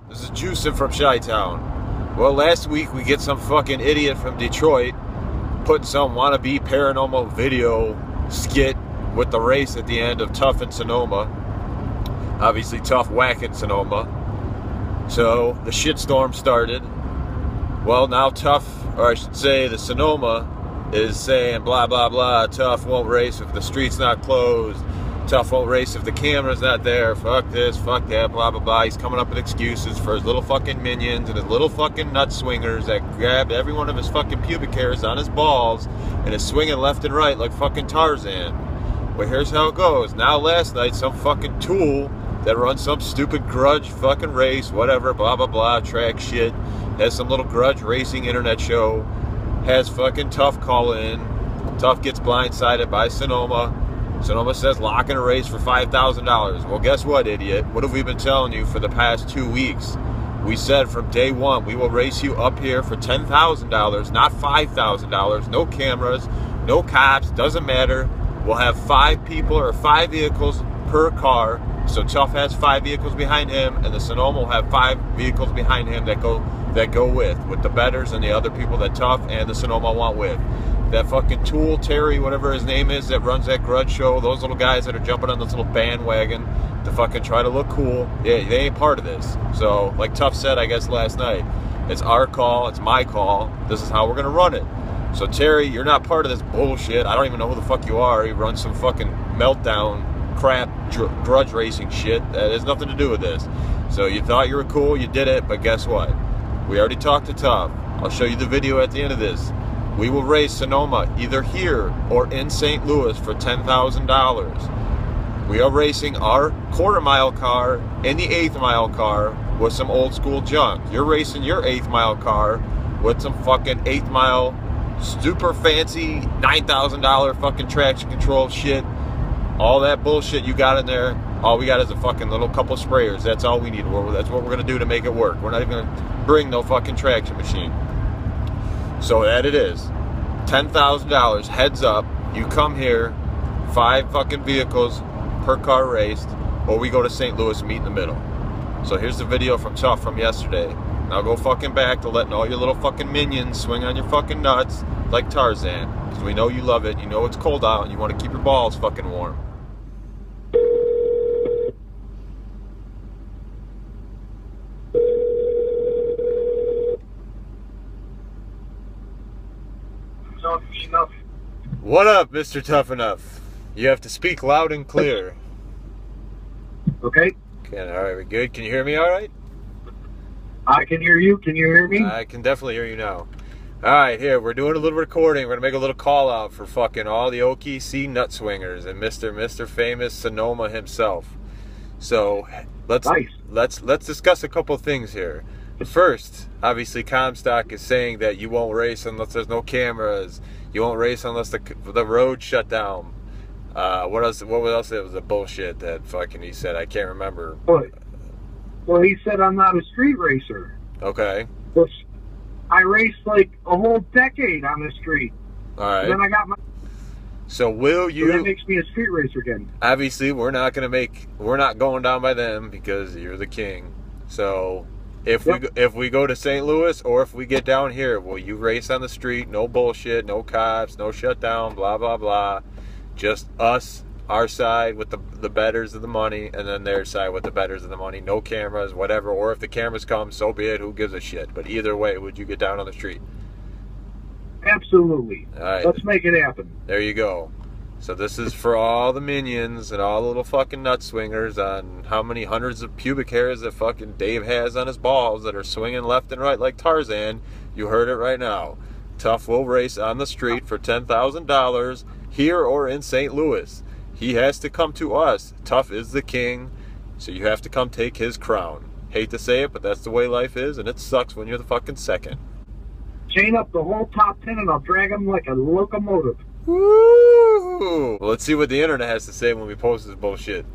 This is Jucin from Chi-Town. Well, last week we get some fucking idiot from Detroit put some wannabe paranormal video skit with the race at the end of Tough in Sonoma. Obviously Tough whacking Sonoma. So the shitstorm started. Well, now Tough, or I should say the Sonoma, is saying blah blah blah, Tough won't race if the street's not closed. Tough won't race if the camera's not there. Fuck this, fuck that, blah blah blah. He's coming up with excuses for his little fucking minions and his little fucking nut swingers that grabbed every one of his fucking pubic hairs on his balls and is swinging left and right like fucking Tarzan. Well, here's how it goes. Now last night some fucking tool that runs some stupid grudge fucking race, whatever, blah blah blah, track shit, has some little grudge racing internet show, has fucking Tough call in. Tough gets blindsided by Sonoma. Sonoma says lock in a race for $5,000. Well, guess what, idiot? What have we been telling you for the past 2 weeks? We said from day one, we will race you up here for $10,000, not $5,000. No cameras, no cops, doesn't matter. We'll have 5 people or 5 vehicles per car. So Tough has 5 vehicles behind him, and the Sonoma will have 5 vehicles behind him that go with the betters and the other people that Tough and the Sonoma want with. That fucking tool, Terry, whatever his name is, that runs that grudge show, those little guys that are jumping on this little bandwagon to fucking try to look cool, yeah, they ain't part of this. So, like Tough said, I guess, last night, it's our call, it's my call, this is how we're gonna run it. So, Terry, you're not part of this bullshit. I don't even know who the fuck you are. You run some fucking meltdown, crap, grudge racing shit that has nothing to do with this. So, you thought you were cool, you did it, but guess what? We already talked to Tough. I'll show you the video at the end of this. We will race Sonoma either here or in St. Louis for $10,000. We are racing our quarter-mile car and the eighth-mile car with some old-school junk. You're racing your eighth-mile car with some fucking eighth-mile, super fancy, $9,000 fucking traction control shit. All that bullshit you got in there, all we got is a fucking little couple sprayers. That's all we need. That's what we're going to do to make it work. We're not even going to bring no fucking traction machine. So that it is. $10,000, heads up. You come here, 5 fucking vehicles per car raced, or we go to St. Louis and meet in the middle. So here's the video from Tough from yesterday. Now go fucking back to letting all your little fucking minions swing on your fucking nuts like Tarzan. Because we know you love it, you know it's cold out, and you want to keep your balls fucking warm. What up, Mr. Tough Enough? You have to speak loud and clear. Okay. Okay, all right, we good? Can you hear me all right? I can hear you. Can you hear me? I can definitely hear you now. All right, here, we're doing a little recording. We're going to make a little call out for fucking all the OKC nut swingers and Mr. Famous Sonoma himself. So, let's discuss a couple things here. First, obviously Comstock is saying that you won't race unless there's no cameras. You won't race unless the road shut down. What else? What else? It was a bullshit that fucking he said. I can't remember. Well, he said I'm not a street racer. Okay. Which I raced like a whole decade on the street. All right. And then I got my. So will you? So that makes me a street racer again. Obviously, we're not going down by them because you're the king. So. If we go to St. Louis or if we get down here, will you race on the street? No bullshit, no cops, no shutdown, blah, blah, blah. Just us, our side with the betters of the money, and then their side with the betters of the money. No cameras, whatever. Or if the cameras come, so be it. Who gives a shit? But either way, would you get down on the street? Absolutely. All right. Let's make it happen. There you go. So this is for all the minions and all the little fucking nut swingers on how many hundreds of pubic hairs that fucking Dave has on his balls that are swinging left and right like Tarzan. You heard it right now. Tough will race on the street for $10,000 here or in St. Louis. He has to come to us. Tough is the king, so you have to come take his crown. Hate to say it, but that's the way life is, and it sucks when you're the fucking second. Chain up the whole top 10 and I'll drag him like a locomotive. Woo! Well, let's see what the internet has to say when we post this bullshit.